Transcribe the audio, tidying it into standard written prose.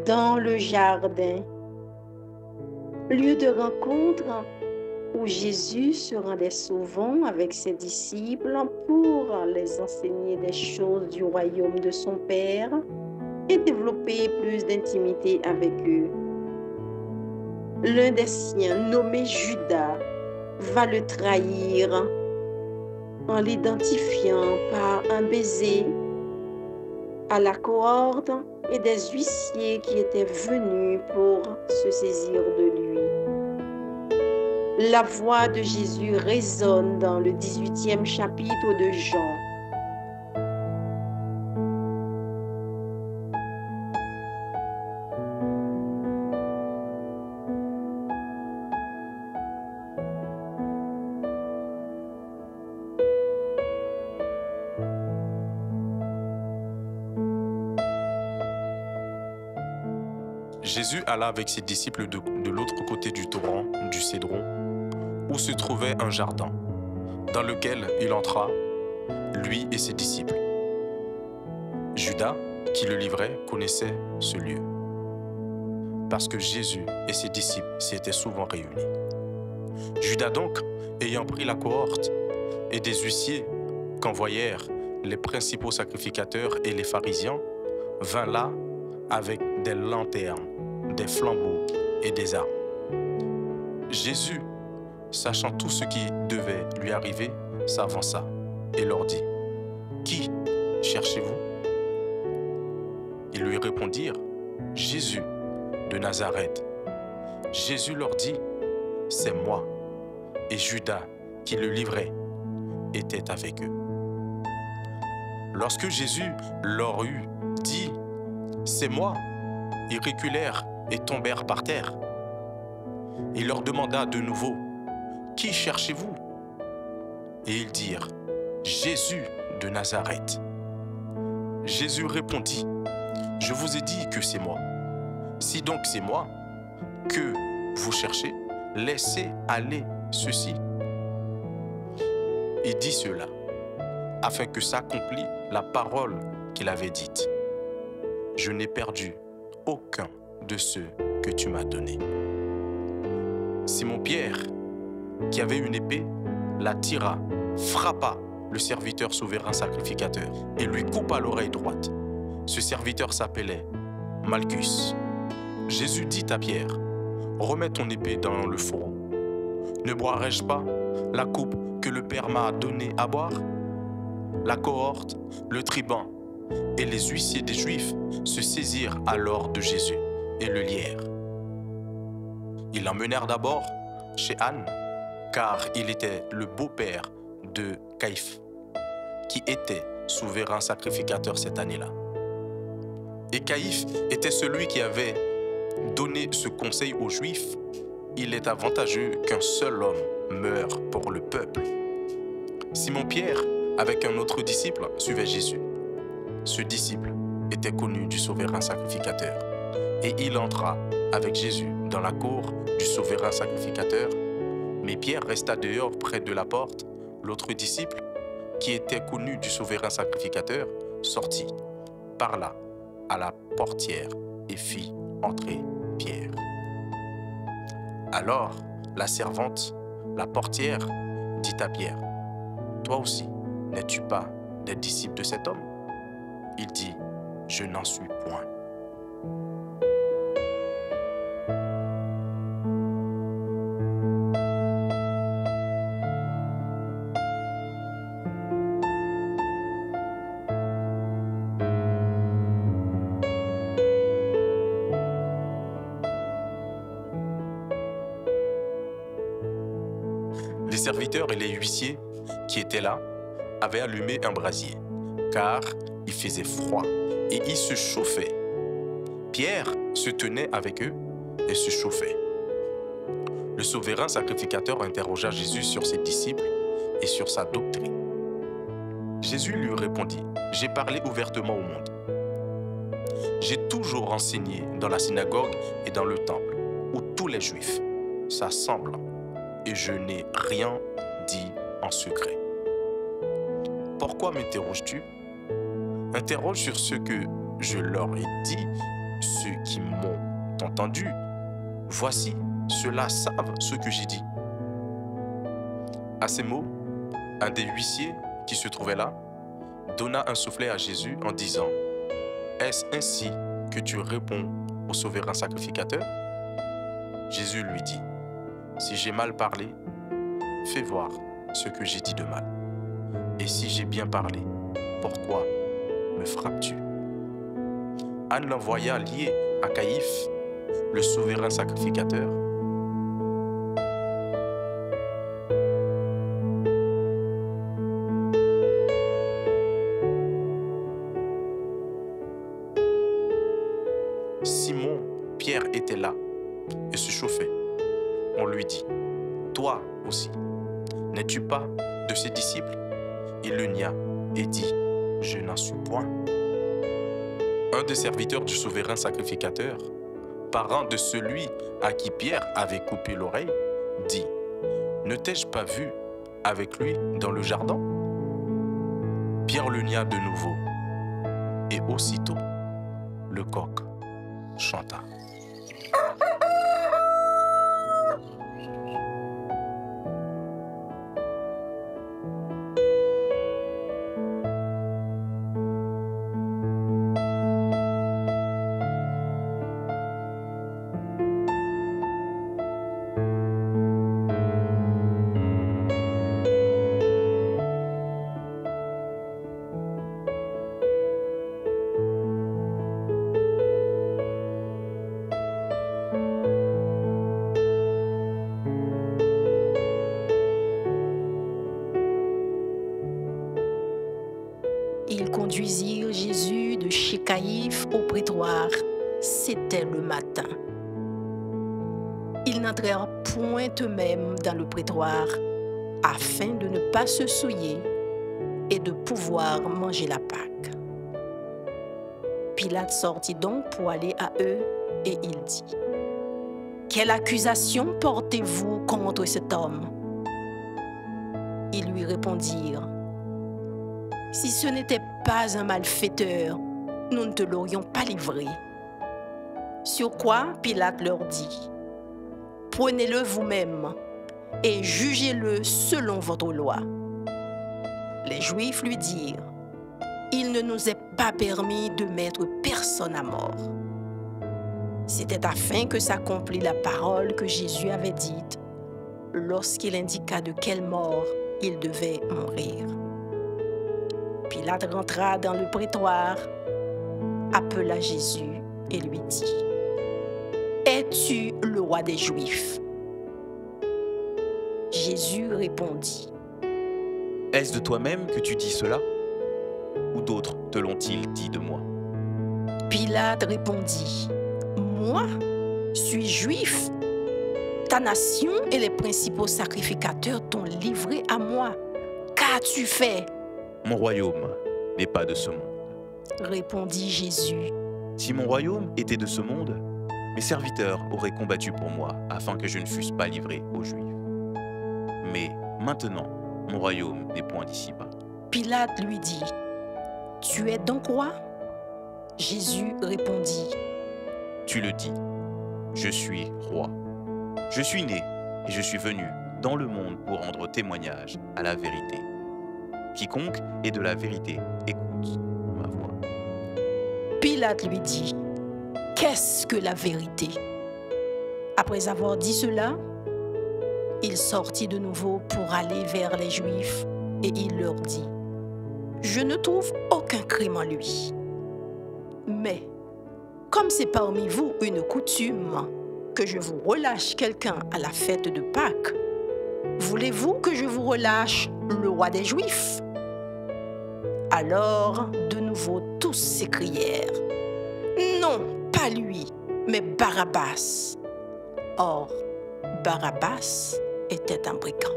dans le jardin, lieu de rencontre où Jésus se rendait souvent avec ses disciples pour les enseigner des choses du royaume de son Père et développer plus d'intimité avec eux. L'un des siens, nommé Judas, va le trahir en l'identifiant par un baiser à la cohorte et des huissiers qui étaient venus pour se saisir de lui. La voix de Jésus résonne dans le 18e chapitre de Jean. Jésus alla avec ses disciples de l'autre côté du torrent du Cédron, où se trouvait un jardin, dans lequel il entra, lui et ses disciples. Judas, qui le livrait, connaissait ce lieu, parce que Jésus et ses disciples s'y étaient souvent réunis. Judas donc, ayant pris la cohorte et des huissiers qu'envoyèrent les principaux sacrificateurs et les pharisiens, vint là avec des lanternes, des flambeaux et des armes. Jésus, sachant tout ce qui devait lui arriver, s'avança et leur dit: « Qui cherchez-vous » Ils lui répondirent: « Jésus de Nazareth. » Jésus leur dit: « C'est moi. » Et Judas, qui le livrait, était avec eux. Lorsque Jésus leur eut dit: « C'est moi », ils reculèrent et tombèrent par terre. Il leur demanda de nouveau: « Qui cherchez-vous » Et ils dirent: « Jésus de Nazareth. » Jésus répondit: « Je vous ai dit que c'est moi. Si donc c'est moi que vous cherchez, laissez aller ceci. » Il dit cela afin que s'accomplisse la parole qu'il avait dite: « Je n'ai perdu aucun de ceux que tu m'as donnés. » Simon-Pierre, qui avait une épée, la tira, frappa le serviteur souverain sacrificateur et lui coupa l'oreille droite. Ce serviteur s'appelait Malchus. Jésus dit à Pierre: « Remets ton épée dans le fourreau. Ne boirai-je pas la coupe que le Père m'a donnée à boire ?» La cohorte, le tribun et les huissiers des Juifs se saisirent alors de Jésus et le lièrent. Ils l'emmenèrent d'abord chez Anne, car il était le beau-père de Caïphe, qui était souverain sacrificateur cette année-là. Et Caïphe était celui qui avait donné ce conseil aux Juifs: il est avantageux qu'un seul homme meure pour le peuple. Simon-Pierre, avec un autre disciple, suivait Jésus. Ce disciple était connu du souverain sacrificateur, et il entra avec Jésus dans la cour du souverain sacrificateur. Mais Pierre resta dehors près de la porte. L'autre disciple, qui était connu du souverain sacrificateur, sortit, parla à la portière et fit entrer Pierre. Alors la servante, la portière, dit à Pierre: « Toi aussi, n'es-tu pas des disciples de cet homme ?» Il dit: « Je n'en suis point. » Les serviteurs et les huissiers qui étaient là avaient allumé un brasier, car il faisait froid et ils se chauffaient. Pierre se tenait avec eux et se chauffait. Le souverain sacrificateur interrogea Jésus sur ses disciples et sur sa doctrine. Jésus lui répondit: « J'ai parlé ouvertement au monde. J'ai toujours enseigné dans la synagogue et dans le temple, où tous les Juifs s'assemblent, et je n'ai rien dit en secret. Pourquoi m'interroges-tu? Interroge sur ce que je leur ai dit ceux qui m'ont entendu, voici, ceux-là savent ce que j'ai dit. » À ces mots, un des huissiers qui se trouvait là donna un soufflet à Jésus en disant: « Est-ce ainsi que tu réponds au souverain sacrificateur ?» Jésus lui dit: « Si j'ai mal parlé, fais voir ce que j'ai dit de mal. Et si j'ai bien parlé, pourquoi me frappes-tu » Anne l'envoya lié à Caïphe, le souverain sacrificateur. Simon Pierre était là et se chauffait. On lui dit: « Toi aussi, n'es-tu pas de ses disciples ?» Il le nia et dit: « Je n'en suis point. » Un des serviteurs du souverain sacrificateur, parent de celui à qui Pierre avait coupé l'oreille, dit: « Ne t'ai-je pas vu avec lui dans le jardin ?» Pierre le nia de nouveau, et aussitôt le coq chanta. Ils conduisirent Jésus de chez Caïphe au prétoire. C'était le matin. Ils n'entrèrent point eux-mêmes dans le prétoire, afin de ne pas se souiller et de pouvoir manger la Pâque. Pilate sortit donc pour aller à eux, et il dit: « Quelle accusation portez-vous contre cet homme ?» Ils lui répondirent: « Si ce n'était pas un malfaiteur, nous ne te l'aurions pas livré. » Sur quoi Pilate leur dit: « Prenez-le vous-même et jugez-le selon votre loi. » Les Juifs lui dirent: « Il ne nous est pas permis de mettre personne à mort. » C'était afin que s'accomplît la parole que Jésus avait dite lorsqu'il indiqua de quelle mort il devait mourir. Pilate rentra dans le prétoire, appela Jésus et lui dit: « Es-tu le roi des Juifs ?» Jésus répondit: « Est-ce de toi-même que tu dis cela? Ou d'autres te l'ont-ils dit de moi ?» Pilate répondit: « Moi, suis juif. Ta nation et les principaux sacrificateurs t'ont livré à moi. Qu'as-tu fait ?» « Mon royaume n'est pas de ce monde. » répondit Jésus. « Si mon royaume était de ce monde, mes serviteurs auraient combattu pour moi afin que je ne fusse pas livré aux Juifs. Mais maintenant, mon royaume n'est point d'ici-bas. » Pilate lui dit: « Tu es donc roi ?» Jésus répondit: « Tu le dis, je suis roi. Je suis né et je suis venu dans le monde pour rendre témoignage à la vérité. Quiconque est de la vérité, écoute ma voix. » Pilate lui dit: « Qu'est-ce que la vérité ?» Après avoir dit cela, il sortit de nouveau pour aller vers les Juifs et il leur dit: « Je ne trouve aucun crime en lui. Mais, comme c'est parmi vous une coutume que je vous relâche quelqu'un à la fête de Pâques, voulez-vous que je vous relâche le roi des Juifs ?» Alors, de nouveau, tous s'écrièrent: « Non, pas lui, mais Barabbas. » Or, Barabbas était un brigand.